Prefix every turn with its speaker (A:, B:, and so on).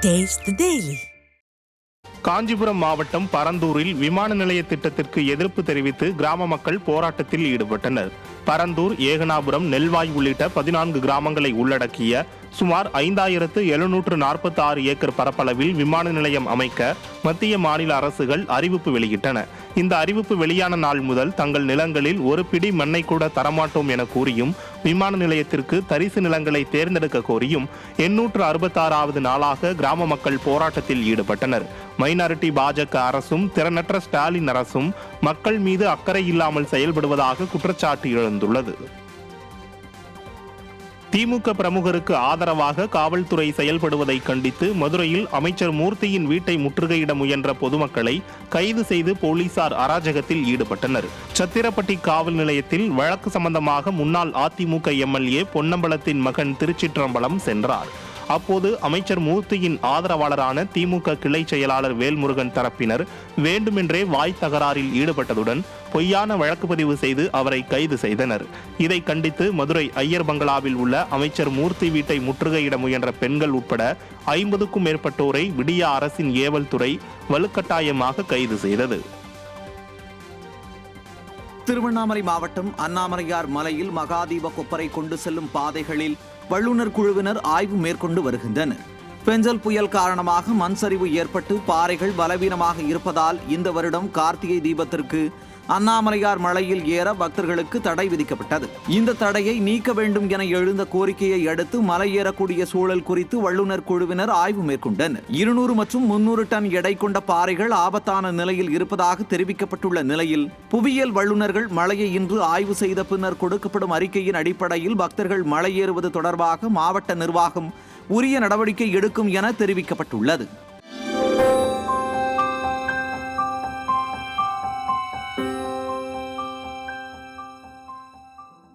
A: Taste the Daily.
B: Kanchipuram மாவட்டம் பரந்தூரில் விமான நிலைய திட்டத்திற்கு எதிர்ப்பு தெரிவித்து கிராம மக்கள் போராட்டத்தில் ஈடுபட்டனர். பரந்தூர், ஏகனாபுரம், நெல்வாய் உள்ளிட்ட 14 கிராமங்களை உள்ளடக்கிய சுமார் 5746 ஏக்கர் பரப்பளவில் விமான நிலையம் அமைக்க மத்திய மாநில அரசுகள் அறிவிப்பு வெளியிட்டன. இந்த அறிவிப்பு வெளியான நாள் முதல் தங்கள் நிலங்களில் ஒரு பிடி மண்ணை கூட தரமாட்டோம் என கூறியும், விமான நிலையத்திற்கு தரிசு நிலங்களை தேர்ந்தெடுக்க கோரியும் 866வது நாளாக கிராம மக்கள் போராட்டத்தில் ஈடுபட்டனர். மைனாரிட்டி பாஜக அரசும் திறனற்ற ஸ்டாலின் அரசும் மக்கள் மீது அக்கறை இல்லாமல் செயல்படுவதாக குற்றச்சாட்டு எழுந்துள்ளது. திமுக பிரமுகருக்கு ஆதரவாக காவல்துறை செயல்படுவதை கண்டித்து மதுரையில் அமைச்சர் மூர்த்தியின் வீட்டை முற்றுகையிட முயன்ற பொதுமக்களை கைது செய்து போலீசார் அராஜகத்தில் ஈடுபட்டனர். சத்திரப்பட்டி காவல் நிலையத்தில் வழக்கு சம்பந்தமாக முன்னாள் அதிமுக எம்எல்ஏ பொன்னம்பலத்தின் மகன் திருச்சிற்றம்பலம் சென்றார். அப்போது அமைச்சர் மூர்த்தியின் ஆதரவாளரான திமுக கிளை செயலாளர் வேல்முருகன் தரப்பினர் வேண்டுமென்றே வாய் தகராறில் ஈடுபட்டதுடன் பொய்யான வழக்கு பதிவு செய்து அவரை கைது செய்தனர். இதை கண்டித்து மதுரை ஐயர் பங்களாவில் உள்ள அமைச்சர் மூர்த்தி வீட்டை முற்றுகையிட முயன்ற பெண்கள் உட்பட 50க்கும் மேற்பட்டோரை விடியா அரசின் ஏவல் துறை வலுக்கட்டாயமாக கைது செய்தது.
C: திருவண்ணாமலை மாவட்டம் அண்ணாமலையார் மலையில் மகாதீப கொப்பரை கொண்டு செல்லும் பாதைகளில் வல்லுநர் குழுவினர் ஆய்வு மேற்கொண்டு வருகின்றனர். பெஞ்சல் புயல் காரணமாக மண் சரிவு ஏற்பட்டு பாறைகள் பலவீனமாக இருப்பதால் இந்த வருடம் கார்த்திகை தீபத்திற்கு அண்ணாமலையார் மலையில் ஏற பக்தர்களுக்கு தடை விதிக்கப்பட்டது. இந்த தடையை நீக்க வேண்டும் என எழுந்த கோரிக்கையை அடுத்து மலை ஏறக்கூடிய சூழல் குறித்து வல்லுநர் குழுவினர் ஆய்வு மேற்கொண்டனர். 200 மற்றும் 300 டன் எடை கொண்ட பாறைகள் ஆபத்தான நிலையில் இருப்பதாக தெரிவிக்கப்பட்டுள்ள நிலையில் புவியியல் வல்லுநர்கள் மலையை இன்று ஆய்வு செய்த பின்னர் கொடுக்கப்படும் அறிக்கையின் அடிப்படையில் பக்தர்கள் மலை ஏறுவது தொடர்பாக மாவட்ட நிர்வாகம் உரிய நடவடிக்கை எடுக்கும் என தெரிவிக்கப்பட்டுள்ளது.